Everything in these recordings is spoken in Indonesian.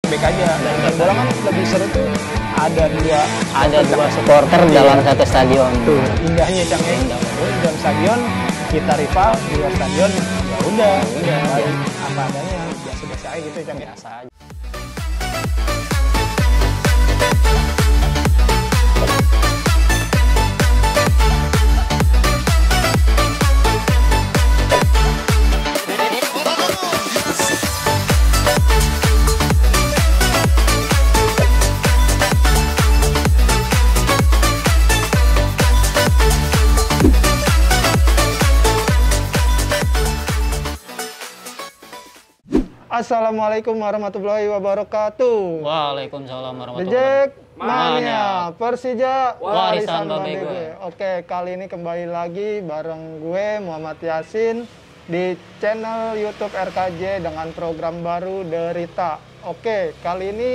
baik aja. Dan nonton bola kan lebih seru tuh ada dua supporter dalam satu stadion. Tuh indahnya Cang ya. Terus dalam stadion kita rival di luar stadion, ya udah apa adanya, biasa-biasa aja gitu Cang ya. Biasa aja. Assalamualaikum warahmatullahi wabarakatuh. Waalaikumsalam warahmatullahi Dejek wabarakatuh. Mania Persija Warisan Babe Babe gue. Oke, kali ini kembali lagi bareng gue Muhammad Yasin di channel YouTube RKJ dengan program baru Derita. Oke, kali ini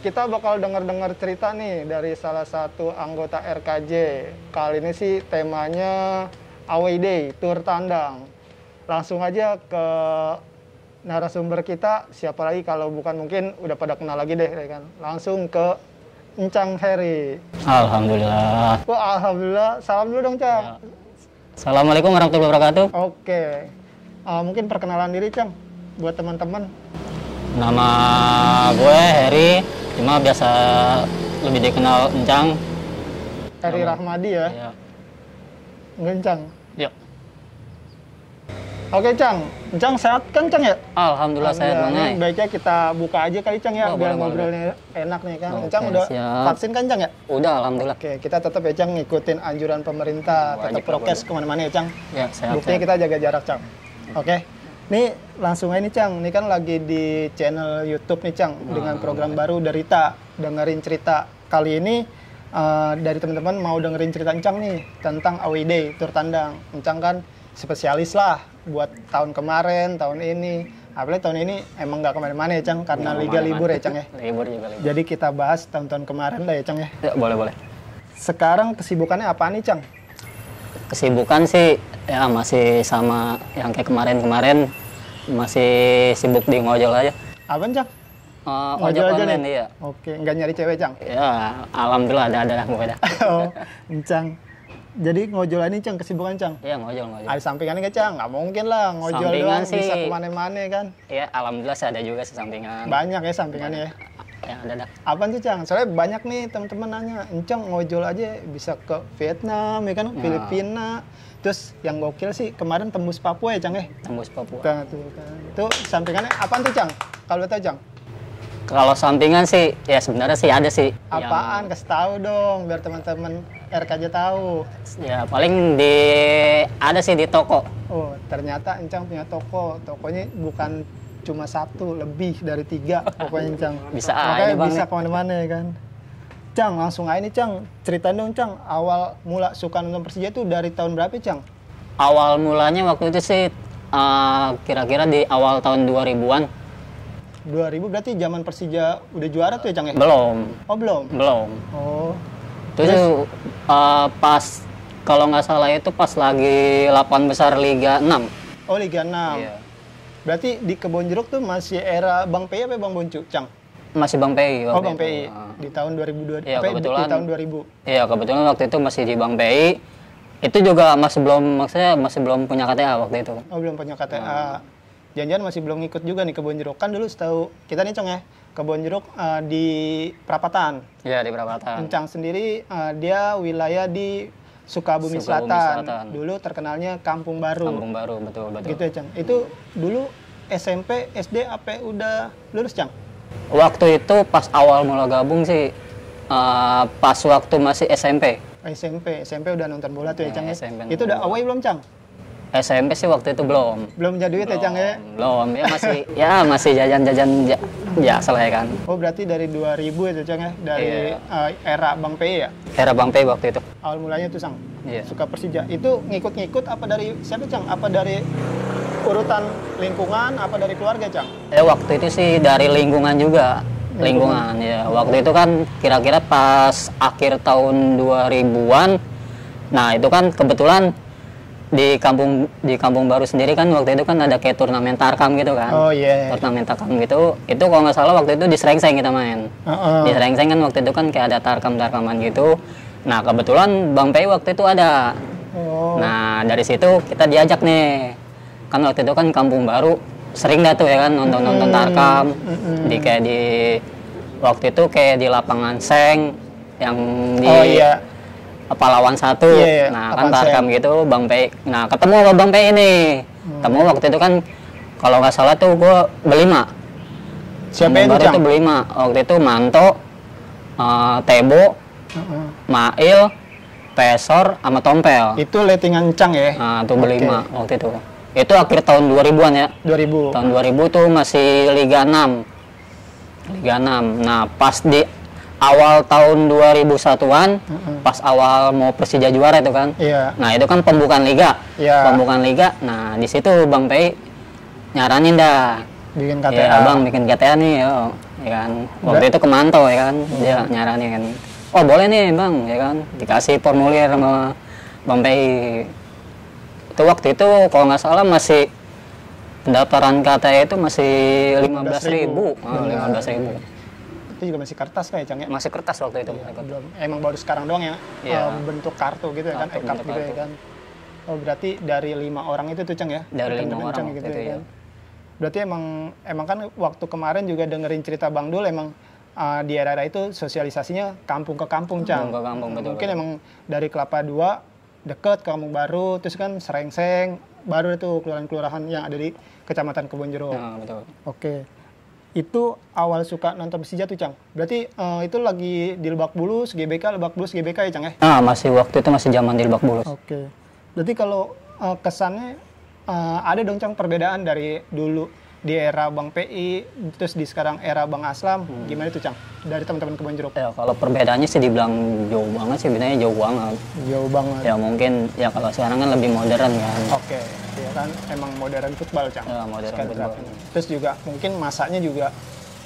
kita bakal denger-dengar cerita nih dari salah satu anggota RKJ. Kali ini sih temanya Away Day, tur tandang. Langsung aja ke narasumber kita, siapa lagi kalau bukan, mungkin udah pada kenal lagi deh ya kan. Langsung ke Encang Heri. Alhamdulillah. Wah, alhamdulillah. Salam dulu dong, Cang. Ya. Assalamualaikum warahmatullahi wabarakatuh. Oke. Mungkin perkenalan diri, Cang, buat teman-teman. Nama gue Heri, cuma biasa lebih dikenal Encang. Heri Rahmadi ya. Ya. Ngencang. Yuk. Oke, Cang. Encang sehat kan, Cang ya? Alhamdulillah sehat Ini banget. Baiknya kita buka aja kali, Cang ya, Oh, biar boleh, ngobrolnya enak nih kan. Oke, Encang udah siap. vaksin kan, Cang ya? Udah, alhamdulillah. Oke, kita tetap ya, Cang, ngikutin anjuran pemerintah, Wajib tetap lah, prokes boleh. kemana-mana ya, Cang. Ya, sehat. Buktinya kita jaga jarak, Cang. Oke. Nih, langsung aja nih, Cang. Ini kan lagi di channel YouTube nih, Cang, dengan program baru Derita. Dengerin cerita. Kali ini dari teman-teman mau dengerin cerita Encang nih tentang Away Day, tur tandang. Encang kan spesialis lah buat tahun kemarin, tahun ini. Apalagi tahun ini emang nggak kemana-mana ya, Cang, karena liga libur ya, Cang ya. Libur juga libur. Jadi kita bahas tahun-tahun kemarin lah ya, Cang ya. Ya, boleh. Sekarang kesibukannya apa nih, Cang? Kesibukan sih ya masih sama yang kayak kemarin-kemarin, masih sibuk di ngojol aja. Apaan, Cang? Ojol aja online, nih? iya. Oke, nggak nyari cewek, Cang? Ya, alhamdulillah ada pokoknya. Oh, Encang. Jadi ngojol ini, Cang, kesibukan, Cang? Iya, ngojol. Ada sampingannya nggak, Cang? Nggak mungkin lah, ngojol Sampingan doang sih. bisa kemana-mana kan? Iya, alhamdulillah sih ada juga sih sampingan. Banyak ya sampingannya ya. Ya, ada. Apaan tuh, Cang? Soalnya banyak nih teman-teman nanya, Encang ngojol aja bisa ke Vietnam, ya kan? Filipina. Terus yang gokil sih kemarin tembus Papua ya, Cang ya? Tembus Papua. Tuh, kan. Itu sampingannya apaan tuh, Cang? Kalau tahu, Cang? Kalau sampingan sih, ya sebenarnya sih ada sih. Apaan? Kasih tahu dong, biar teman-teman RKJ tahu. Ya paling ada sih di toko. Oh, ternyata Encang punya toko. Tokonya bukan cuma satu, lebih dari 3 pokoknya, Encang. Bisa Makanya aja, Bang. bisa kemana-mana ya kan. Cang, langsung aja nih, Cang. Ceritain dong, Cang. Awal mula suka nonton Persija itu dari tahun berapa, Cang? Awal mulanya waktu itu sih kira-kira di awal tahun 2000-an. 2000 berarti zaman Persija udah juara tuh ya, Cang ya? Belum. Oh, belum? Belum. Oh. Itu pas kalau nggak salah itu pas lagi 8 besar Liga 6. Oh, Liga 6. Iya. Berarti di Kebonjeruk tuh masih era Bang Pei apa Bang Boncu, Cang? Masih Bang Pei. Oh, waktu Bang itu. Pei. Di tahun 2002. Iya, apa, kebetulan. di tahun 2000. Iya, kebetulan waktu itu masih di Bang Pei. Itu juga maksudnya masih belum punya KTA waktu itu. Oh, belum punya KTA. Jangan-jangan masih belum ngikut juga nih Kebonjeruk. Kan dulu setahu kita nih, Cong ya, Kebonjeruk di Perapatan. Iya, di Perapatan. Encang sendiri dia wilayah di Sukabumi Sukabumi Selatan. Selatan. Dulu terkenalnya Kampung Baru. Kampung Baru, betul. Gitu ya, Cang. Itu dulu SMP, SD, apa udah lulus, Cang? Waktu itu pas awal mula gabung sih, pas waktu masih SMP. SMP udah nonton bola tuh ya, Cang ya. SMP Itu udah nonton away belum, Cang? SMP sih waktu itu belum. Belum punya duit ya, Cang ya? Belum, ya masih jajan-jajan biasa lah ya kan. Oh, berarti dari 2000 itu, Cang ya? Dari era Bang Pei ya? Era Bang Pei waktu itu. Awal mulanya tuh, Cang? Iya. Suka Persija. Itu ngikut-ngikut apa dari siapa, Cang? Apa dari urutan lingkungan, apa dari keluarga, Cang? Waktu itu sih dari lingkungan juga. Lingkungan ya. Waktu itu kan kira-kira pas akhir tahun 2000-an. Nah, itu kan kebetulan di kampung baru sendiri kan waktu itu kan ada kayak turnamen tarkam gitu kan. Oh iya. Turnamen tarkam gitu. Itu kalau nggak salah waktu itu di Srengseng kita main. Di Srengseng kan waktu itu kan kayak ada tarkaman gitu. Nah, kebetulan Bang Pei waktu itu ada. Oh. Nah, dari situ kita diajak nih. Kan waktu itu kan kampung baru sering dah tuh ya kan nonton tarkam. Waktu itu kayak di lapangan Seng yang di Pahlawan 1. Iya. Nah, kan tarkam gitu Bang Pei. Nah, ketemu sama Bang Pei ini. Ketemu waktu itu kan kalau nggak salah tuh gua berlima. Siapa yang baru tuh berlima? Waktu itu Manto, Tebo, Mail, Pesor, sama Tompel. Itu lettingan Cang ya? Nah, itu berlima waktu itu. Itu akhir tahun 2000-an ya. 2000. Tahun 2000 tuh masih Liga 6. Liga 6. Nah, pas di awal tahun 2001-an, pas awal mau Persija juara itu kan. Iya. Nah, itu kan pembukaan liga. Iya. Pembukaan liga. Nah, di situ Bang Pei nyaranin dah. Bikin KTA. Ya, Bang bikin KTA nih, yo. Ya kan. Waktu itu kemantau ya kan. Dia nyaranin. Oh, boleh nih, Bang, ya kan. Dikasih formulir sama Bang Pei. Itu waktu itu kalau nggak salah masih pendaftaran KTA itu masih 15.000. 15.000. Itu juga masih kertas kayak Cang ya? Masih kertas waktu itu. Belum. Emang baru sekarang doang ya? Bentuk kartu gitu ya kan? Bentuk gitu ya kan? Oh, berarti dari 5 orang itu tuh Cang ya? Dari 5 orang gitu itu ya. kan? Berarti emang kan waktu kemarin juga dengerin cerita Bang Dul emang di era-era itu sosialisasinya kampung ke kampung Cang. Kampung ke kampung, betul. Mungkin emang dari Kelapa II deket ke Kampung Baru, terus kan Srengseng, baru itu kelurahan-kelurahan yang ada di Kecamatan Kebonjeruk. Nah, betul. Oke. Itu awal suka nonton Persija tuh Cang. Berarti itu lagi di Lebak Bulus, GBK ya Cang ya? Nah, waktu itu masih zaman di Lebak Bulus. Oke. Berarti kalau kesannya ada dong Cang perbedaan dari dulu di era Bang PI, terus di sekarang era Bang Aslam, gimana tuh Cang? Dari teman-teman Kebonjeruk? Ya, kalau perbedaannya sih dibilang jauh banget sih, sebenarnya jauh banget. Jauh banget. Ya mungkin, ya kalau sekarang kan lebih modern kan. Oke, ya kan emang modern football Cang. Ya, modern football. Terus juga mungkin masanya juga,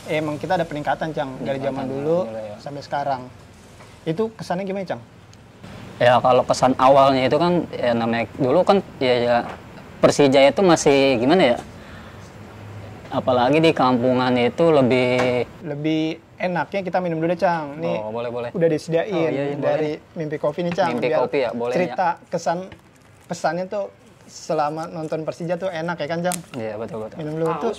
emang kita ada peningkatan Cang, dari zaman dulu ya. sampai sekarang. Itu kesannya gimana Cang? Ya kalau kesan awalnya itu kan, ya namanya dulu kan, ya Persija itu masih gimana ya? Apalagi di kampungan itu lebih enaknya kita minum dulu deh Cang. Nih boleh. udah disediain Iya, dari Mimpi Kopi nih Cang. Mimpi Kopi ya, boleh cerita ya. Kesan pesannya tuh selama nonton Persija tuh enak ya kan Cang? Iya betul. Minum dulu tuh.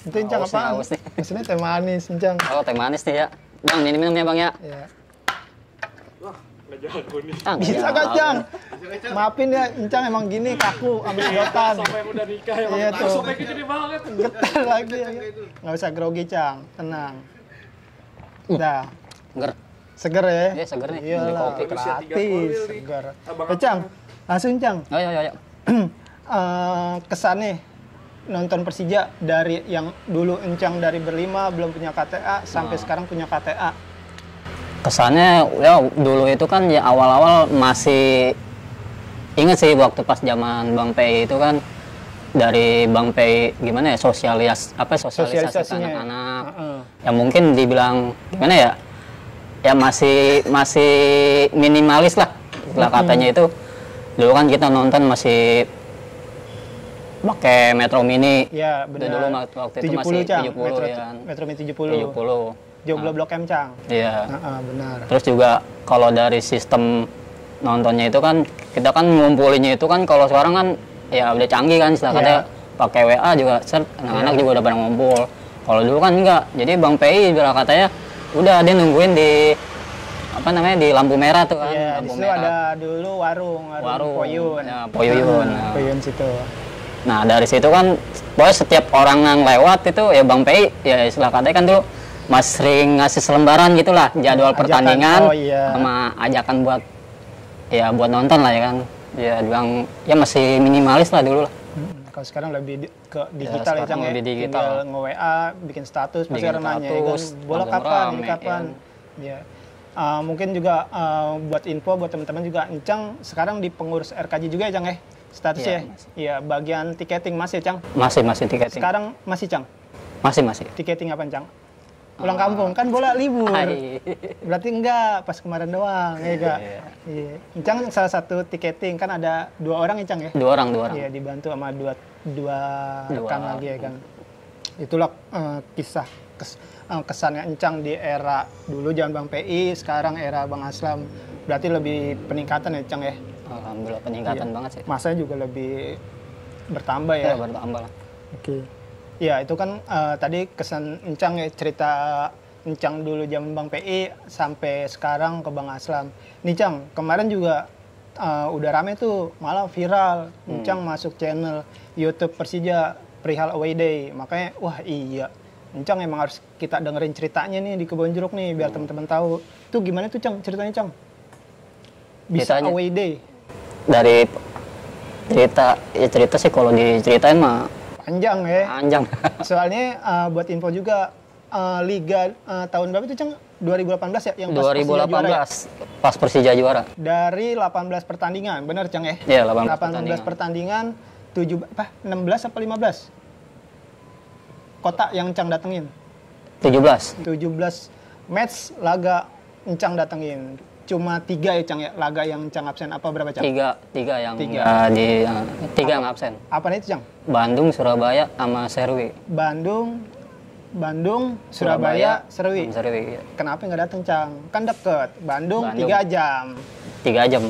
Itu Cang apaan? Maksudnya teh manis Cang. Oh teh manis nih ya. Bang ini minumnya Bang ya. Iya. Wah nggak jago nih. Bisa gak Cang? Maafin ya, Encang emang gini kaku ambil sedotan. Sampai yang udah nikah ya. Iya tuh. Sampai gede banget. Getar lagi ya. Nggak usah grogi Cang, tenang. Udah. Seger ya? Iya seger nih. Iya lah, Kopi gratis, seger. Cang, langsung Cang. Oh iya. Kesannya nonton Persija dari yang dulu Encang dari berlima belum punya KTA sampai sekarang punya KTA. Kesannya ya dulu itu kan ya awal-awal masih ingat sih waktu pas zaman Bang Pei itu kan dari Bang Pei gimana ya sosialisasi anak-anak. Ya mungkin dibilang gimana ya? Ya masih minimalis lah katanya itu. Dulu kan kita nonton masih pakai Metro Mini. Iya, benar. Dulu waktu itu masih 70 ya kan. Metro Mini 70. Joglo Blok M Cang. Iya. Benar. Terus juga kalau dari sistem nontonnya itu kan kita kan ngumpulinnya itu kan kalau sekarang kan ya udah canggih kan katanya pakai WA juga anak-anak juga udah pada ngumpul. Kalau dulu kan enggak. Jadi Bang Pei bilang katanya udah dia nungguin di di lampu merah tuh kan. Iya, di situ ada dulu warung Poyun. Ya, Poyun. Poyun situ. Nah, dari situ kan pokoknya setiap orang yang lewat itu ya Bang Pei ya istilah katanya kan dulu Mas sering ngasih selembaran gitulah jadwal pertandingan sama ajakan buat nonton lah ya kan. Ya bilang ya masih minimalis lah dulu lah. Kalau sekarang lebih ke digital ya Cang ya. Lebih digital. Tinggal nge-WA, bikin status, pasti orang nanya ya kan. Bola kapan, ini kapan. Ya. Mungkin juga buat info buat teman-teman juga Encang sekarang di pengurus RKJ juga ya Cang ya. Statusnya. Iya, bagian tiketing masih ya Cang. Masih tiketing. Sekarang masih Cang. Masih. Tiketing apa Cang? Pulang kampung kan bola libur. Hai. Berarti enggak pas kemarin doang, ya enggak? Iya. Iya. Encang salah satu tiketing kan ada 2 orang Encang ya? 2 orang. Iya, dibantu sama dua rekan lagi ya kan. Itulah kisah kesannya Encang di era dulu zaman Bang PI, sekarang era Bang Aslam. Berarti lebih peningkatan ya Encang ya? Alhamdulillah peningkatan Iya. banget sih. Masanya juga lebih bertambah ya? Ya bertambah lah. Oke. Ya, itu kan tadi kesan Encang ya, cerita Encang dulu zaman Bang PI sampai sekarang ke Bang Aslam. Nih Cang, kemarin juga udah rame tuh, malah viral. Encang masuk channel YouTube Persija perihal away day. Makanya, wah iya, Encang emang harus kita dengerin ceritanya nih di Kebon Jeruk nih, biar teman-teman tahu. Itu gimana tuh Cang, ceritanya Cang? Bisa Ceritanya? away day? Dari cerita sih kalau diceritain mah Panjang ya. panjang. Soalnya buat info juga Liga tahun berapa itu Cang? 2018 ya yang pas Persija juara ya? 2018 pas Persija juara. Dari 18 pertandingan, bener Cang ya? Iya, 18 pertandingan 16 apa 15? Kota yang Cang datengin. 17. 17 match laga Encang datengin. Cuma 3 ya Cang ya, laga yang Encang absen apa berapa Cang? Tiga yang Tiga. tiga yang absen. Apa nih itu Cang? Bandung, Surabaya, sama Serwi. Bandung, Surabaya, Serwi. Sama Serwi. Iya. Kenapa nggak dateng Cang? Kan deket. Bandung. 3 Bandung. jam. 3 jam.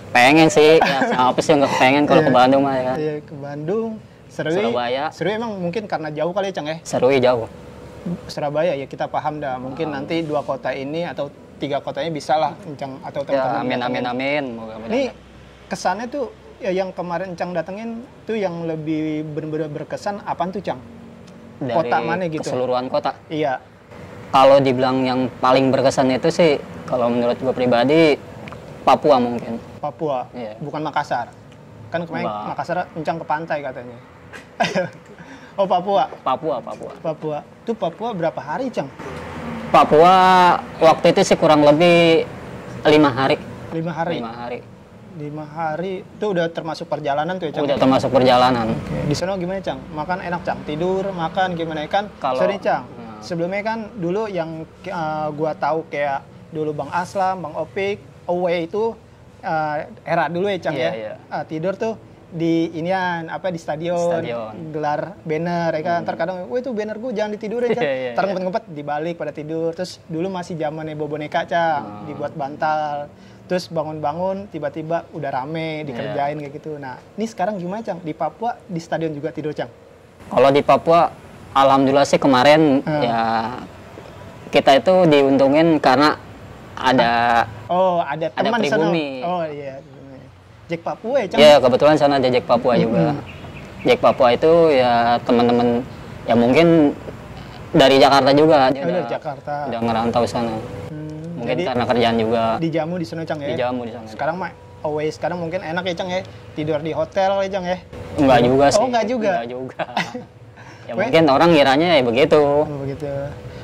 Pengen sih, ya siapa sih yang nggak pengen kalau ke Bandung mah ya kan. Iya, ke Bandung, Serwi. Surabaya. Serwi emang mungkin karena jauh kali ya Cang ya? Serwi jauh. Surabaya ya kita paham dah. Mungkin nanti 2 kota ini atau 3 kotanya bisa lah Encang atau Ya, teman-teman. amin. Moga-moga. Ini kesannya tuh ya yang kemarin Encang datengin tuh yang lebih benar-benar berkesan apaan tuh Cang? Dari kota mana gitu? keseluruhan kota. Iya. Kalau dibilang yang paling berkesan itu sih, kalau menurut gue pribadi, Papua mungkin. Papua, Iya. bukan Makassar. Kan kemarin Enggak. Makassar Encang ke pantai katanya. Oh Papua. Papua. Tuh Papua berapa hari Cang? Papua waktu itu sih kurang lebih 5 hari. 5 hari. 5 hari. 5 hari itu udah termasuk perjalanan tuh ya Cang? Udah termasuk perjalanan. Oke. Di sana gimana Cang? Makan enak Cang? Tidur, makan gimana kan? Kalau- Sorry Cang, Nah. sebelumnya kan dulu yang gua tahu kayak dulu Bang Aslam, Bang Opik, away itu era dulu ya Cang Iya, ya? iya. Tidur tuh di inian apa di stadion, Stadion. gelar banner ya kan. Ntar kadang, wah itu banner gua jangan ditidurin Cang. Iya, iya, Ntar iya. ngumpet-ngumpet dibalik pada tidur. Terus dulu masih zamannya bawa boneka Cang, dibuat bantal. Terus bangun-bangun tiba-tiba udah rame dikerjain kayak gitu. Nah, ini sekarang gimana Cang? Di Papua di stadion juga tidur Cang? Kalau di Papua, alhamdulillah sih kemarin ya kita itu diuntungin karena ada Oh, ada teman di sana. pribumi. Oh iya. Jack Papua ya Cang? ya kebetulan sana ada Jack Papua juga. Jack Papua itu ya teman-teman ya mungkin dari Jakarta juga dia Oh, dari Jakarta. udah ngerantau sana. Mungkin Jadi karena kerjaan juga dijamu di sana Cang ya? dijamu di sana. Sekarang mah away sekarang mungkin enak ya Cang ya? Tidur di hotel ya Cang ya? Enggak juga sih. Oh, enggak juga? Enggak juga. Ya mungkin orang ngiranya ya begitu. Oh, begitu.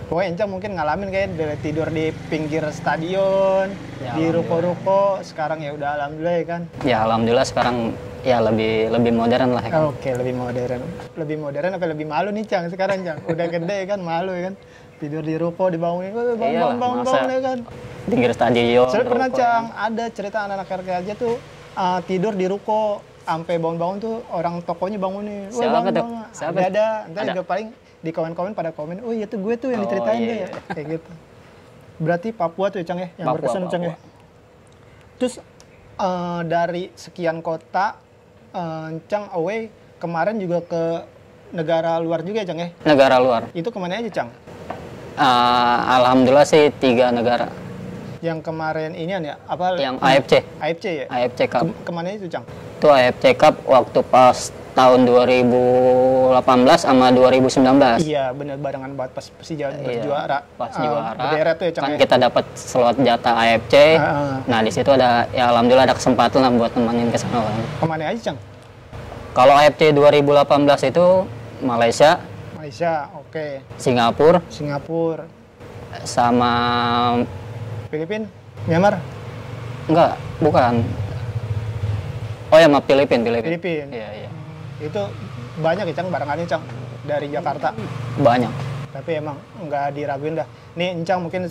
Pokoknya Encang mungkin ngalamin kayak dari tidur di pinggir stadion, Ya, di alhamdulillah. ruko-ruko, sekarang ya udah alhamdulillah ya kan. Ya alhamdulillah sekarang ya lebih modern lah ya. Oke, lebih modern. Lebih modern apa lebih malu nih Cang sekarang Cang? Udah gede kan, malu ya kan. Tidur di ruko dibangunin, Iyalah, bangun masa ya kan. pinggir stadion. Soalnya pernah ruko. Cang, ada cerita anak-anak kerja tuh tidur di ruko, sampai bangun-bangun tuh orang tokonya bangunin. Wah, Siapa bangun, tuh? bangun. Siapa? Ada. Ntar Ada. juga paling di komen-komen pada komen, oh iya tuh gue tuh yang Oh, diceritain iya, deh ya. iya. Kayak gitu. Berarti Papua tuh ya Cang ya, yang Papua, berkesan Cang ya. Papua. Terus dari sekian kota, Cang away kemarin juga ke negara luar juga ya Cang ya. Negara luar. Itu kemana aja Cang? Alhamdulillah sih 3 negara. Yang kemarin inian ya, apa? Yang AFC. AFC ya? AFC Cup. Kemana itu Cang? Itu AFC Cup waktu pas tahun 2018 sama 2019. Iya, bener barengan banget pas Persija Iya, berjuara. pas juara Berderet tuh ya Cang kan ya. kita dapat slot jatah AFC. Nah di situ ada ya alhamdulillah ada kesempatan lah buat nemenin ke sana kan. Kemana aja Cang? Kalau AFC 2018 itu Malaysia, Malaysia, oke. Singapura, Singapura, sama Filipina, Myanmar, enggak bukan. Oh ya maaf Filipina. Filipina. Iya iya Itu banyak ya Cang barengannya Cang dari Jakarta. banyak. Tapi emang nggak diraguin dah. Nih Encang mungkin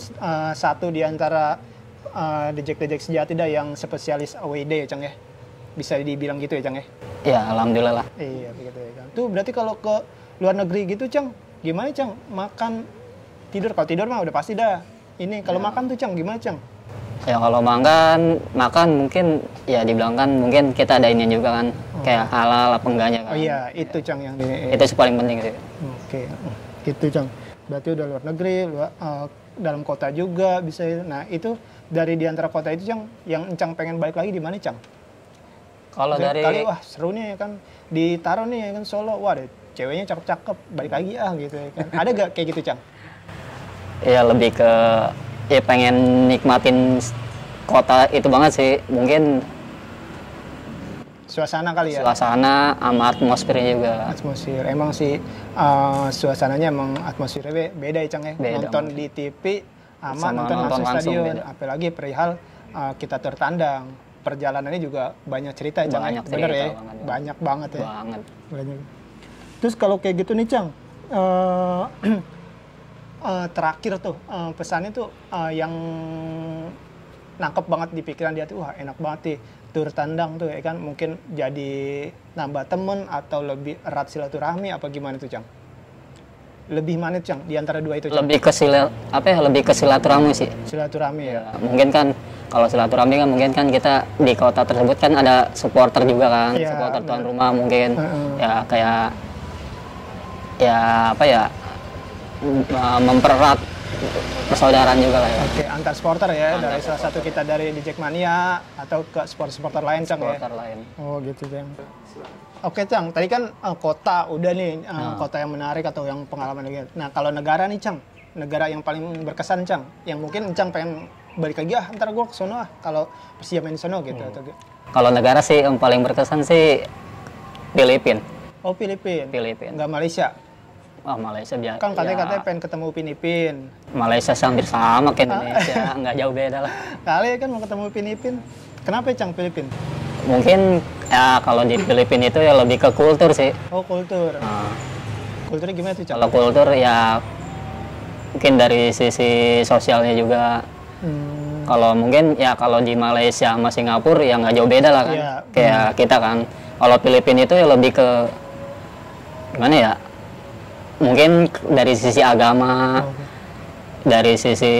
satu di antara dejek-dejek sejati dah yang spesialis AWD ya Cang ya. Bisa dibilang gitu ya Cang ya. Ya alhamdulillah lah. Iya begitu ya Cang. Tuh berarti kalau ke luar negeri gitu Cang, gimana Cang? Makan, tidur, kalau tidur mah udah pasti dah. Ini kalau makan tuh Cang gimana Cang? Ya kalau makan mungkin ya dibilang kan mungkin kita ada ini juga kan kayak halal apa enggaknya kan. Oh iya, itu Cang yang Itu yang paling penting sih. Oke, gitu Cang. Berarti udah luar negeri, dalam kota juga bisa. Nah itu dari di antara kota itu Cang, yang Encang pengen balik lagi di mana Cang? Kalau dari Kali wah seru nih ya kan, ditaruh nih ya kan Solo, wah ada ceweknya cakep-cakep, balik lagi gitu ya kan. Ada gak kayak gitu Cang? ya lebih ke ya pengen nikmatin kota itu banget sih. Mungkin Suasana kali ya? suasana sama atmosfernya juga. Atmosfer, emang sih suasananya emang atmosfernya beda ya Cang ya? Beda Nonton banget. di TV sama Sama nonton nonton langsung langsung stadion. beda. Apalagi perihal kita tertandang. Perjalanannya juga banyak cerita Cang. Banyak Bener cerita ya? banget. Banyak banget ya. Banget. Banyak. Terus kalau kayak gitu nih Cang, terakhir tuh pesannya tuh yang nangkep banget di pikiran dia tuh, wah enak banget nih tur tandang tuh ya kan, mungkin jadi nambah temen atau lebih erat silaturahmi apa gimana tuh Cang? Lebih mana Cang di antara dua itu Cang? Lebih ke lebih ke silaturahmi sih. Silaturahmi ya. Mungkin kan kalau silaturahmi kan mungkin kan kita di kota tersebut kan ada supporter juga kan, Iya, supporter tuan bener. rumah mungkin ya kayak ya apa ya mempererat persaudaraan juga lah ya. Oke, antar supporter ya, dari salah satu kita dari di Jackmania atau ke supporter lain Cang ya. Supporter lain. Oh gitu Cang. Oke Cang, tadi kan kota udah nih, kota yang menarik atau yang pengalaman lagi. Nah kalau negara nih Cang, negara yang paling berkesan Cang, yang mungkin Cang pengen balik lagi ntar gue ke sono kalau Persija main di sono gitu atau gitu. Kalau negara sih yang paling berkesan sih Filipina. Oh Filipina, nggak Malaysia. Wah Malaysia biasa. Kan katanya pengen ketemu Filipina. Malaysia hampir sama kayak Indonesia, nggak jauh beda lah. Kali kan mau ketemu Filipina. Kenapa Cang Filipina? Mungkin ya kalau di Filipina itu ya lebih ke kultur sih. Oh kultur. Nah, Kulturnya gimana tuh Cang? kalau kultur ya mungkin dari sisi sosialnya juga. Kalau mungkin ya kalau di Malaysia sama Singapura ya nggak jauh beda lah kan. Iya. Kayak kita kan. Kalau Filipina itu ya lebih ke gimana ya? Mungkin dari sisi agama, dari sisi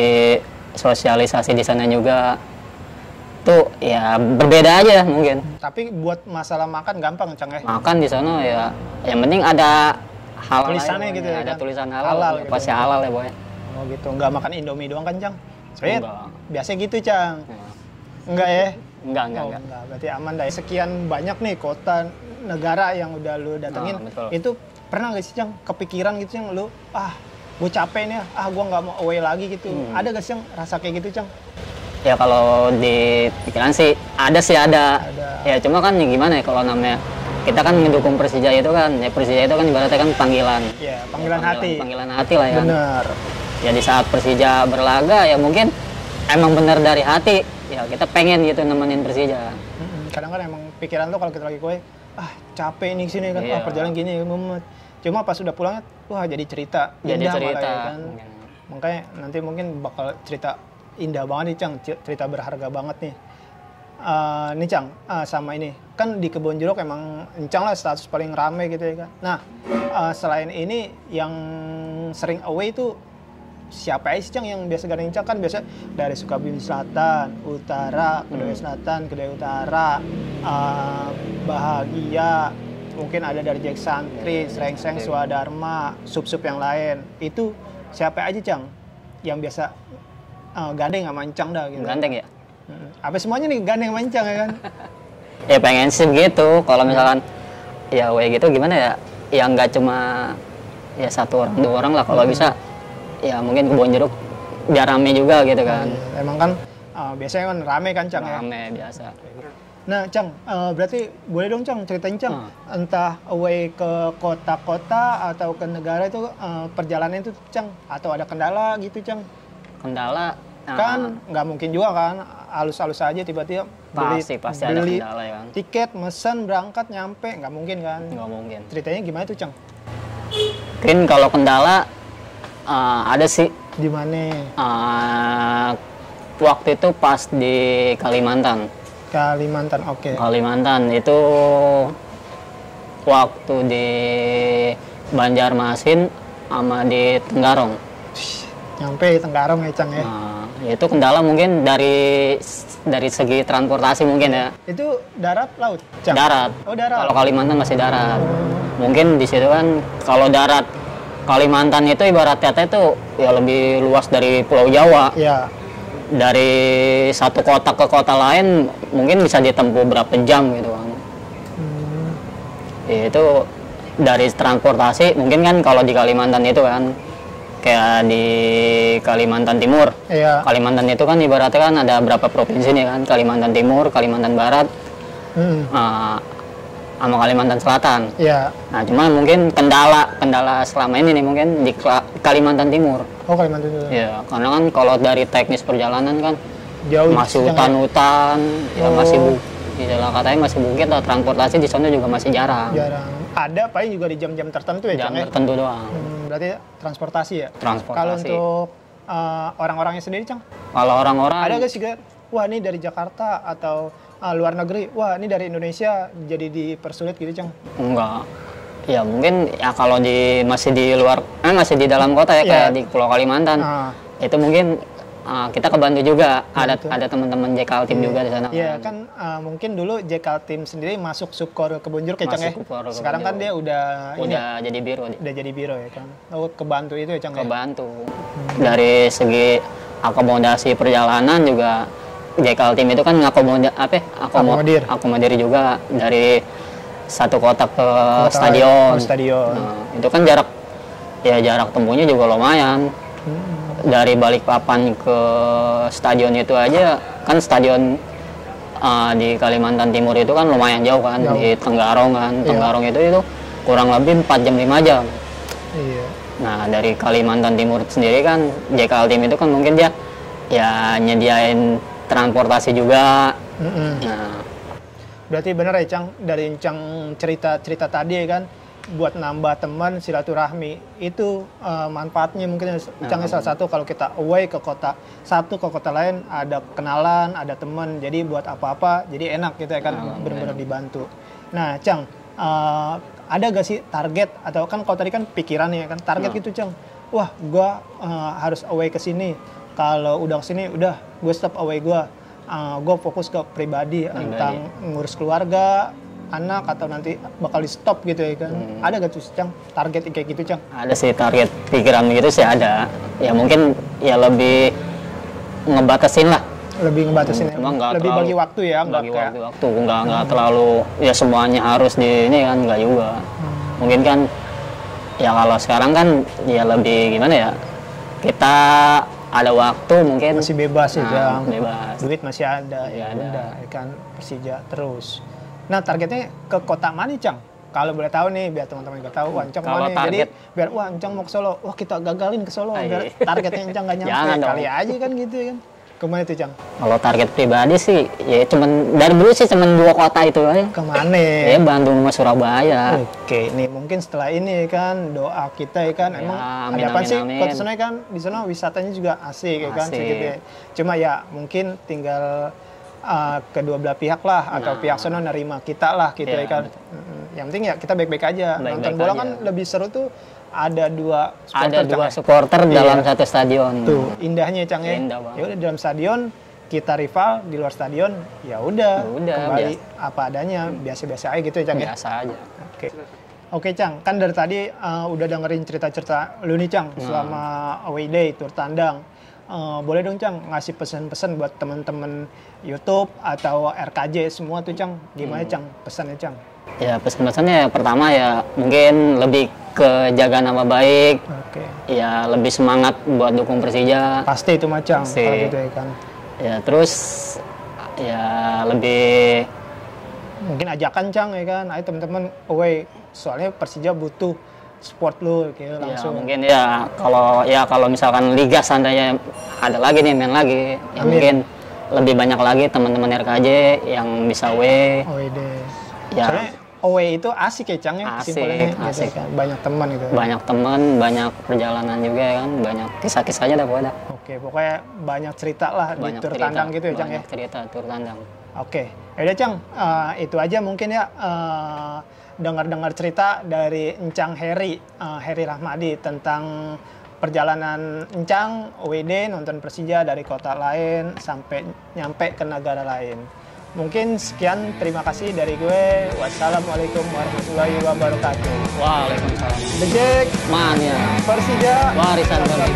sosialisasi di sana juga tuh ya berbeda aja mungkin. Tapi buat masalah makan gampang Cang ya? Makan di sana ya yang penting ada halal Tulisannya aja, gitu pokoknya. ya Ada kan? tulisan halal, Halal ya, gitu pasti ya. halal ya boy. Oh gitu, nggak makan Indomie doang kan Cang? Soalnya Enggak. biasa gitu Cang. Ya. Enggak ya? Enggak. Enggak, berarti aman dah. Sekian banyak nih kota negara yang udah lu datengin. betul. Itu pernah nggak sih Cang kepikiran gitu Cang lu, gue capek nih, gue nggak mau away lagi gitu. Ada nggak sih Cang rasa kayak gitu Cang? Ya kalau di pikiran sih ada. Ada. Ya cuma kan ya gimana ya kalau namanya kita kan mendukung Persija itu kan, ya Persija itu kan ibaratnya kan panggilan. Ya, panggilan hati. Panggilan hati lah ya. kan. Bener. Ya di saat Persija berlaga ya mungkin emang bener dari hati. Ya kita pengen gitu nemenin Persija. Kadang kan emang pikiran lu kalau kita lagi kue, capek nih sini kan, Iya. perjalanan gini, mumet. Cuma pas udah pulangnya, jadi cerita. Jadi Indah cerita. malah ya kan. Makanya nanti mungkin bakal cerita indah banget nih Cang, cerita berharga banget nih. Nih Cang, sama ini kan di Kebon Jeruk emang Encang lah status paling rame gitu ya kan. Nah selain ini yang sering away itu siapa aja sih Cang yang biasa gandeng Encang? Kan biasa dari Sukabumi Selatan, Utara, Kedoya Selatan, Kedoya Utara, Bahagia, mungkin ada dari Jack Santri, Srengseng, Swadharma, sub-sub yang lain. Itu siapa aja Cang yang biasa gandeng sama Encang dah gitu? Ganteng ya. Apa semuanya nih gandeng sama Encang ya kan? Ya pengen sih gitu. Kalau misalkan ya kayak gitu gimana ya? Ya nggak cuma ya satu orang, dua orang lah kalau bisa. Ya mungkin Kebon Jeruk biar rame juga gitu kan. Emang kan biasanya kan rame kan Cang ya? Rame biasa. Nah Cang, berarti boleh dong Cang ceritain Cang, entah away ke kota-kota atau ke negara itu perjalanan itu Cang, atau ada kendala gitu Cang? Kendala Kan nggak mungkin juga kan, halus-halus aja tiba-tiba pasti ada beli kendala ya kan. tiket, mesen, berangkat, nyampe, nggak mungkin kan? Nggak mungkin. Ceritanya gimana tuh Cang? Mungkin kalau kendala Ada sih. Di mana? Waktu itu pas di Kalimantan. Kalimantan, oke. Kalimantan itu waktu di Banjarmasin sama di Tenggarong. Nyampe Tenggarong ya, Cang ya. Nah, itu kendala mungkin dari segi transportasi mungkin ya. Itu darat, laut, Cang? Darat. Oh, darat. Kalau Kalimantan masih darat. Mungkin di situ kan kalau darat Kalimantan itu ibaratnya itu ya lebih luas dari Pulau Jawa. Iya. Dari satu kota ke kota lain mungkin bisa ditempuh berapa jam gitu kan. Itu dari transportasi mungkin kan kalau di Kalimantan itu kan kayak di Kalimantan Timur. Iya. Kalimantan itu kan ibaratnya kan ada berapa provinsi nih kan, Kalimantan Timur, Kalimantan Barat, sama Kalimantan Selatan. Iya. Nah, cuma mungkin kendala selama ini nih mungkin di Kalimantan Timur. Oh, Kalimantan itu. Ya, karena kan kalau dari teknis perjalanan kan Jauh. masih hutan-hutan, ya masih istilah katanya masih bukit, atau transportasi di sana juga masih jarang. Jarang. Ada paling juga di jam-jam tertentu ya, Cang Jam ya? tertentu doang. Berarti transportasi ya? Transportasi. Kalau untuk orang-orangnya sendiri, Cang? Kalau orang-orang Ada gak sih, Gar? Wah, ini dari Jakarta atau luar negeri? Wah, ini dari Indonesia jadi dipersulit gitu, Cang? enggak. Ya mungkin ya kalau masih di luar, masih di dalam kota ya, kayak di Pulau Kalimantan. Itu mungkin kita kebantu juga. Ada teman-teman JKL Team juga di sana. Iya kan mungkin dulu JKL Team sendiri masuk Subkor Kebonjeruk ya, Cang ya? Sekarang kan dia udah jadi biro. Udah jadi biro ya, Cang? Oh, kebantu itu ya, Cang? Kebantu. Dari segi akomodasi perjalanan juga JKL Team itu kan akomodir juga dari satu kota ke stadion. Nah, itu kan jarak tempuhnya juga lumayan. Dari Balikpapan ke stadion itu aja kan stadion di Kalimantan Timur itu kan lumayan jauh kan, di Tenggarong kan. Tenggarong itu kurang lebih 4 jam 5 jam. Iya. Nah, dari Kalimantan Timur sendiri kan JKL Team itu kan mungkin dia ya nyediain transportasi juga. Nah, berarti bener ya, Cang, dari Cang cerita tadi ya kan, buat nambah teman, silaturahmi itu manfaatnya mungkin Cang salah satu kalau kita away ke kota satu ke kota lain ada kenalan, ada teman, jadi buat apa-apa jadi enak gitu ya kan, benar-benar dibantu. Nah, Cang, ada gak sih target atau kan kalau tadi kan pikirannya kan target gitu, Cang? Wah, gua harus away ke sini. Kalau udah kesini udah gue stop away gue fokus ke pribadi tentang ngurus keluarga, anak, atau nanti bakal di stop gitu ya kan. Ada gak tuh, Cang, target kayak gitu, Cang? Ada sih target pikiran gitu sih ada. Ya mungkin ya lebih ngebatasin lah. Lebih ngebatasin, lebih bagi waktu ya, bagi waktu nggak terlalu ya semuanya harus di ini kan, nggak juga. Mungkin kan ya kalau sekarang kan ya lebih gimana ya, kita ada waktu mungkin masih bebas ya, Cang. Bebas. Duit masih ada, udah ya kan, Persija terus. Nah, targetnya ke kota mana, Cang? Kalau boleh tahu nih, biar teman-teman juga tahu, Encang mana. Jadi biar Encang mau ke Solo, wah kita gagalin ke Solo, biar targetnya Encang nggak nyampe. Kali aja kan gitu ya kan. Kemana tuh, Cang? Kalau target pribadi sih, ya cuman dari dulu sih cuman 2 kota itu aja. Kemana? Ya Bandung sama Surabaya. Oke, nih mungkin setelah ini kan doa kita ya kan, emang ada apa sih? Kota sana kan di sana wisatanya juga asik ya kan, gitu ya. Cuma ya mungkin tinggal kedua belah pihak lah, atau pihak sana nerima kita lah gitu ya kan. Yang penting ya kita baik-baik aja. Nonton bola kan lebih seru tuh. Ada 2 supporter dalam satu stadion. Tuh, indahnya, Cang ya. Ya udah dalam stadion kita rival, di luar stadion ya udah kembali apa adanya, biasa-biasa aja gitu ya, Cang ya. Biasa aja. Oke, Cang, kan dari tadi udah dengerin cerita-cerita lu nih, Cang, selama away day tour tandang. Boleh dong, Cang, ngasih pesan-pesan buat teman-teman YouTube atau RKJ semua tuh, Cang. Gimana, Cang, pesannya, Cang? Ya, pesan-pesannya mungkin lebih ke jaga nama baik. Ya, lebih semangat buat dukung Persija. Pasti itu, Cang, kalau gitu ya kan. Ya, terus ya lebih mungkin ajakan, Cang, ya kan. Ayo teman-teman away, soalnya Persija butuh support lu kayak langsung. Ya, mungkin kalau misalkan liga seandainya ada lagi nih main lagi, ya mungkin lebih banyak lagi teman-teman RKJ yang bisa away. Away deh. Ya. Soalnya away itu asik ya Cang ya, Asik, kesimpulannya gitu asik. kan. Banyak teman gitu. Banyak teman, banyak perjalanan juga kan, banyak kisah-kisahnya dah pokoknya. Oke, pokoknya banyak cerita lah di Banyak tur cerita, tandang gitu ya Cang ya. banyak cerita tur tandang. Oke, yaudah Cang, itu aja mungkin ya dengar-dengar cerita dari Encang Heri, Heri Rahmadi tentang perjalanan Encang WD nonton Persija dari kota lain sampai nyampe ke negara lain. Mungkin sekian, terima kasih dari gue. Wassalamualaikum warahmatullahi wabarakatuh. Waalaikumsalam. The Jack, Mania. Persija, Warisan Bang.